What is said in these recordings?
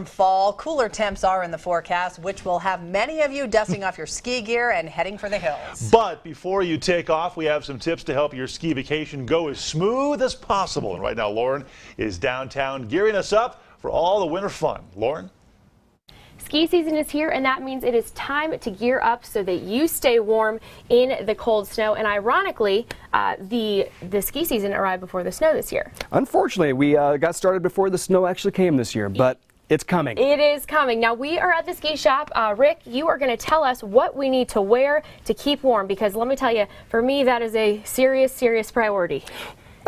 warm fall. Cooler temps are in the forecast, which will have many of you dusting off your ski gear and heading for the hills. But before you take off, we have some tips to help your ski vacation go as smooth as possible. And right now, Lauren is downtown gearing us up for all the winter fun. Lauren? Ski season is here, and that means it is time to gear up so that you stay warm in the cold snow. And ironically, the ski season arrived before the snow this year. Unfortunately, we got started before the snow actually came this year, but it's coming. It is coming. Now, we are at the ski shop. Rick, you are going to tell us what we need to wear to keep warm, because let me tell you, for me, that is a serious, serious priority.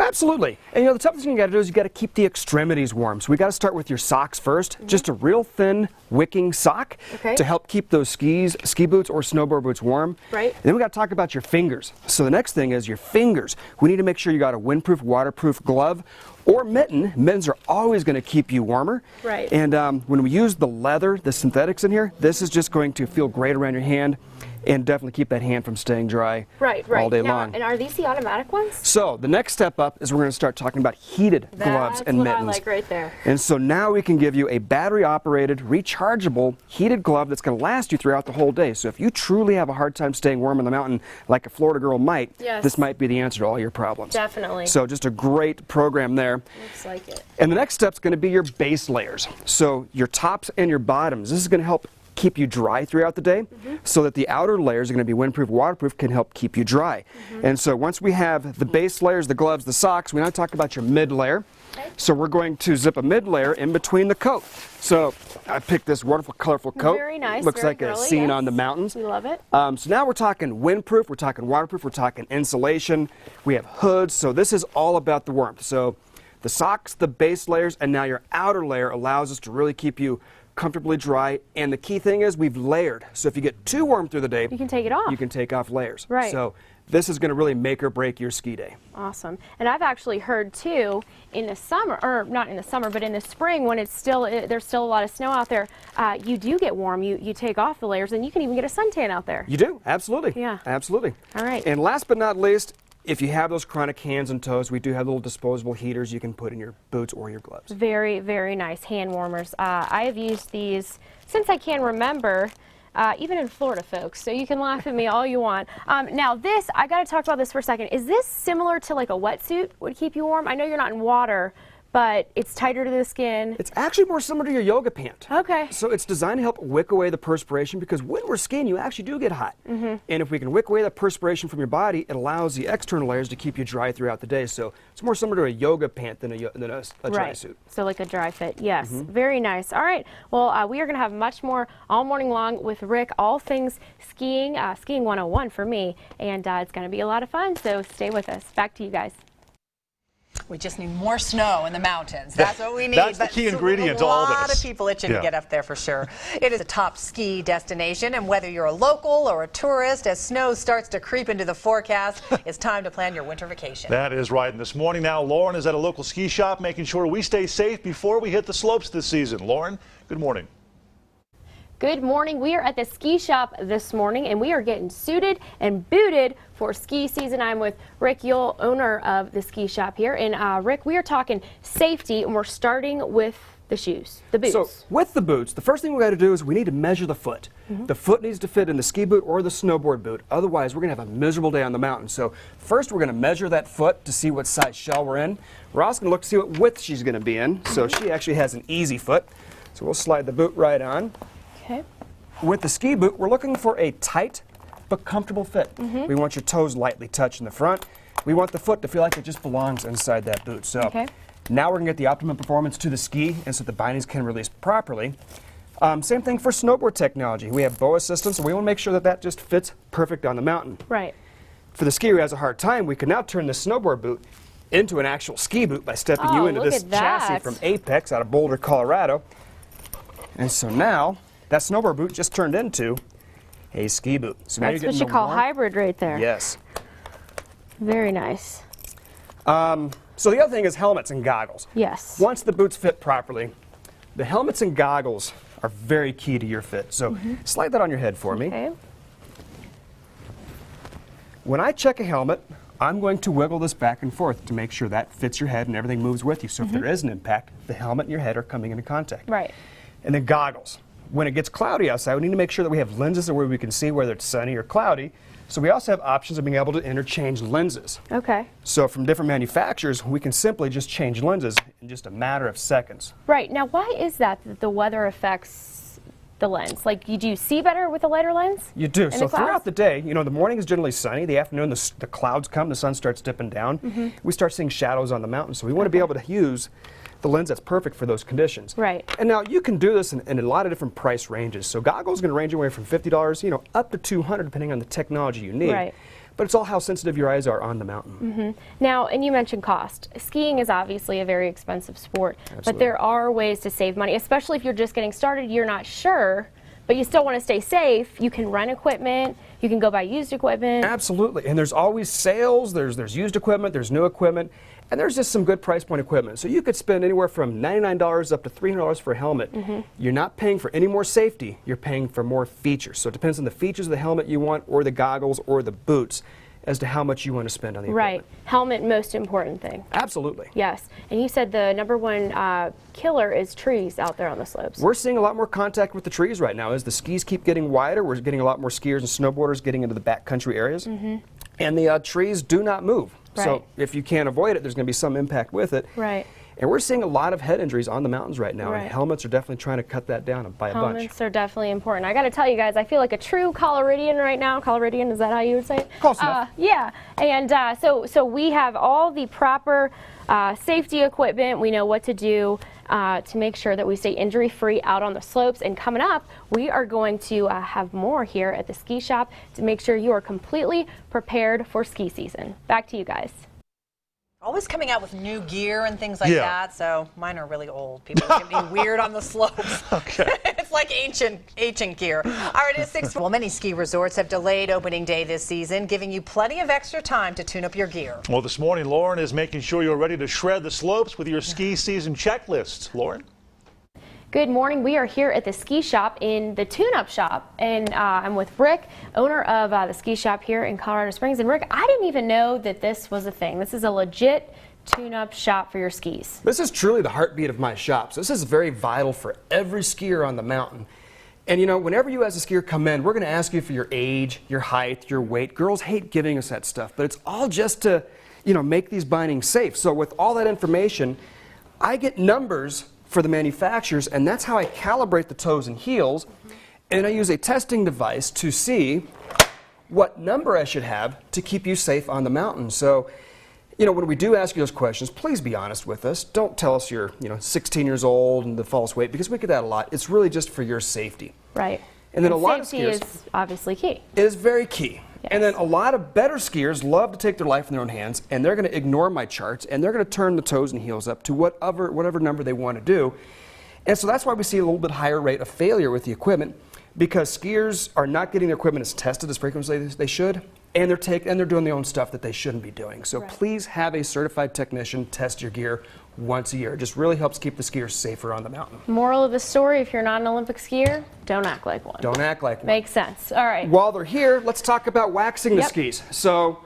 Absolutely. And the toughest thing you got to do is you got to keep the extremities warm. So we got to start with your socks first. Just a real thin wicking sock to help keep those ski boots or snowboard boots warm. Right. And then we got to talk about your fingers. So the next thing is your fingers. We need to make sure you got a windproof, waterproof glove or mitten. Mittens are always going to keep you warmer. Right. And when we use the leather, the synthetics in here, this is just going to feel great around your hand and definitely keep that hand from staying dry all day long. And are these the automatic ones? So the next step up is we're going to start talking about heated gloves and mittens. That's what I like right there. And so now we can give you a battery-operated, rechargeable, heated glove that's going to last you throughout the whole day. So if you truly have a hard time staying warm on the mountain like a Florida girl might, this might be the answer to all your problems. Definitely. So just a great program there. Looks like it. And the next step is going to be your base layers. So your tops and your bottoms. This is going to help keep you dry throughout the day, so that the outer layers are going to be windproof, waterproof, can help keep you dry. And so once we have the base layers, the gloves, the socks, we now talk about your mid layer. So we're going to zip a mid layer in between the coat. So I picked this wonderful, colorful coat. Very nice. Looks very like girly, a scene on the mountains. We love it. So now we're talking windproof, we're talking waterproof, we're talking insulation. We have hoods. So this is all about the warmth. So the socks, the base layers, and now your outer layer allows us to really keep you comfortably dry. And the key thing is we've layered. So if you get too warm through the day, you can take it off. You can take off layers. Right. So this is going to really make or break your ski day. Awesome. And I've actually heard too, in the summer, or not in the summer, but in the spring when it's still there's still a lot of snow out there, you do get warm. You take off the layers, and you can even get a suntan out there. You do, absolutely. Yeah. Absolutely. All right. And last but not least, if you have those chronic hands and toes, we do have little disposable heaters you can put in your boots or your gloves. Very, very nice hand warmers. I have used these since I can remember, even in Florida, folks, so you can laugh at me all you want. Now this, I got to talk about this for a second. Is this similar to like a wetsuit would keep you warm? I know you're not in water, but it's tighter to the skin. It's actually more similar to your yoga pant. Okay. So it's designed to help wick away the perspiration, because when we're skiing, you actually do get hot. And if we can wick away the perspiration from your body, it allows the external layers to keep you dry throughout the day. So it's more similar to a yoga pant than a dry suit. So like a dry fit. Yes. Very nice. All right. Well, we are going to have much more all morning long with Rick, all things skiing, skiing 101 for me, and it's going to be a lot of fun. So stay with us. Back to you guys. We just need more snow in the mountains. That's what we need. That's the key ingredient to all this. A lot of people itching to get up there for sure. It is a top ski destination, and whether you're a local or a tourist, as snow starts to creep into the forecast, it's time to plan your winter vacation. That is right. And this morning now, Lauren is at a local ski shop making sure we stay safe before we hit the slopes this season. Lauren, good morning. Good morning. We are at the ski shop this morning, and we are getting suited and booted for ski season. I'm with Rick Yule, owner of the ski shop here. And Rick, we are talking safety, and we're starting with the shoes, the boots. So with the boots, the first thing we got to do is we need to measure the foot. The foot needs to fit in the ski boot or the snowboard boot. Otherwise, we're going to have a miserable day on the mountain. So first, we're going to measure that foot to see what size shell we're in. We're also going to look to see what width she's going to be in. So she actually has an easy foot. So we'll slide the boot right on. Okay. With the ski boot, we're looking for a tight but comfortable fit. We want your toes lightly touched in the front. We want the foot to feel like it just belongs inside that boot. So now we're going to get the optimum performance to the ski, and so the bindings can release properly. Same thing for snowboard technology. We have BOA systems, so we want to make sure that that just fits perfect on the mountain. Right. For the skier who has a hard time, we can now turn the snowboard boot into an actual ski boot by stepping you into this chassis from Apex out of Boulder, Colorado. And so now that snowboard boot just turned into a ski boot. So now That's what you call hybrid right there. Yes. Very nice. So the other thing is helmets and goggles. Yes. Once the boots fit properly, the helmets and goggles are very key to your fit. So slide that on your head for me. When I check a helmet, I'm going to wiggle this back and forth to make sure that fits your head and everything moves with you. So if there is an impact, the helmet and your head are coming into contact. Right. And then goggles. When it gets cloudy outside, we need to make sure that we have lenses where we can see whether it's sunny or cloudy. So we also have options of being able to interchange lenses. Okay. So from different manufacturers, we can simply just change lenses in just a matter of seconds. Right. Now, why is that the weather affects the lens? Like, do you see better with a lighter lens? You do. So the clouds? throughout the day, you know, the morning is generally sunny. The afternoon, the clouds come, the sun starts dipping down. We start seeing shadows on the mountain. So we want to be able to use the lens that's perfect for those conditions. Right. And now you can do this in a lot of different price ranges. So goggles are going to range anywhere from $50, you know, up to $200 depending on the technology you need. Right. But it's all how sensitive your eyes are on the mountain. Now, and you mentioned cost. Skiing is obviously a very expensive sport, but Absolutely. there are ways to save money, especially if you're just getting started, you're not sure, but you still want to stay safe. You can rent equipment, you can go buy used equipment. Absolutely. And there's always sales, there's used equipment, there's new equipment, and there's just some good price point equipment. So you could spend anywhere from $99 up to $300 for a helmet. You're not paying for any more safety, you're paying for more features. So it depends on the features of the helmet you want, or the goggles, or the boots, as to how much you want to spend on the Right. equipment. Helmet, most important thing. Absolutely. Yes. And you said the #1 killer is trees out there on the slopes. We're seeing a lot more contact with the trees right now. As the skis keep getting wider, we're getting a lot more skiers and snowboarders getting into the backcountry areas. And the trees do not move. So Right. if you can't avoid it, there's going to be some impact with it. Right. And we're seeing a lot of head injuries on the mountains right now. Right. And helmets are definitely trying to cut that down by a bunch. Helmets are definitely important. I got to tell you guys, I feel like a true Coloridian right now. Coloridian, is that how you would say it? Close enough. Yeah, and so we have all the proper safety equipment. We know what to do to make sure that we stay injury-free out on the slopes. And coming up, we are going to have more here at the ski shop to make sure you are completely prepared for ski season. Back to you guys. Always coming out with new gear and things like Yeah. that, so mine are really old. People can be weird on the slopes. Okay. It's like ancient gear. All right, it's 6. Well, many ski resorts have delayed opening day this season, giving you plenty of extra time to tune up your gear. Well, this morning, Lauren is making sure you're ready to shred the slopes with your ski season checklist. Lauren? Good morning. We are here at the ski shop in the tune-up shop, and I'm with Rick, owner of the ski shop here in Colorado Springs. And Rick, I didn't even know that this was a thing. This is a legit tune-up shop for your skis. This is truly the heartbeat of my shop. So this is very vital for every skier on the mountain. And you know, whenever you as a skier come in, we're going to ask you for your age, your height, your weight. Girls hate giving us that stuff, but it's all just to, you know, make these bindings safe. So with all that information, I get numbers for the manufacturers, and that's how I calibrate the toes and heels. And I use a testing device to see what number I should have to keep you safe on the mountain. So, you know, when we do ask you those questions, please be honest with us. Don't tell us you're, 16 years old and the false weight, because we get that a lot. It's really just for your safety. Right. And then a lot of safety skiers, is obviously key. it is very key. Yes. And then a lot of better skiers love to take their life in their own hands, and they're going to ignore my charts, and they're going to turn the toes and heels up to whatever number they want to do. And so that's why we see a little bit higher rate of failure with the equipment, because skiers are not getting their equipment as tested as frequently as they should, and they're doing their own stuff that they shouldn't be doing. So Right. please have a certified technician test your gear once a year. It just really helps keep the skiers safer on the mountain. Moral of the story, if you're not an Olympic skier, don't act like one. Don't act like one. Makes sense. All right. While they're here, let's talk about waxing the Yep. skis. So,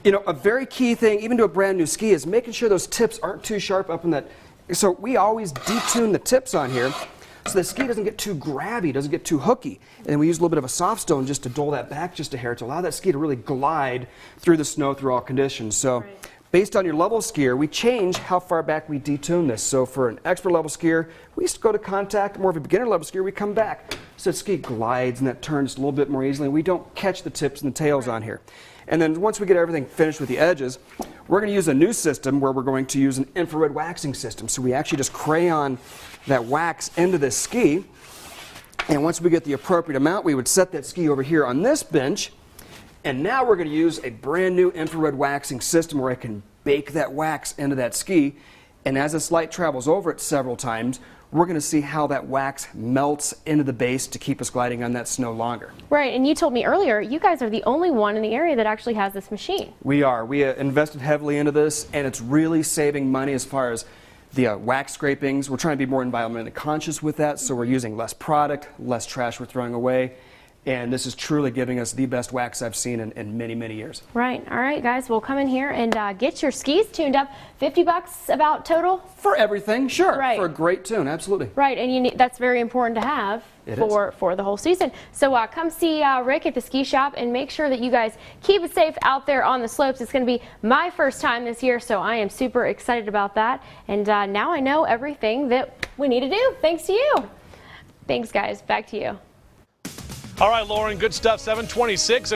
a very key thing, even to a brand new ski, is making sure those tips aren't too sharp up in that. So we always detune the tips on here so the ski doesn't get too grabby, doesn't get too hooky. And then we use a little bit of a soft stone just to dull that back just a hair to allow that ski to really glide through the snow through all conditions. So based on your level skier, we change how far back we detune this. So for an expert level skier, we used to go to contact. More of a beginner level skier, we come back. So the ski glides and that turns a little bit more easily. We don't catch the tips and the tails on here. And then once we get everything finished with the edges, we're going to use a new system where we're going to use an infrared waxing system. So we actually just crayon that wax into this ski. And once we get the appropriate amount, we would set that ski over here on this bench. And now we're going to use a brand new infrared waxing system where I can bake that wax into that ski. And as this light travels over it several times, we're going to see how that wax melts into the base to keep us gliding on that snow longer. Right, and you told me earlier, you guys are the only one in the area that actually has this machine. We are. We invested heavily into this, and it's really saving money as far as the wax scrapings. We're trying to be more environmentally conscious with that, so we're using less product, less trash we're throwing away. and this is truly giving us the best wax I've seen in many, many years. Right. All right, guys. We'll come in here and get your skis tuned up. $50 about total? For everything, sure. Right. For a great tune, absolutely. Right, and that's very important to have for the whole season. So come see Rick at the ski shop and make sure that you guys keep it safe out there on the slopes. It's going to be my first time this year, so I am super excited about that. And now I know everything that we need to do, thanks to you. Thanks, guys. Back to you. All right, Lauren, good stuff. 7:26.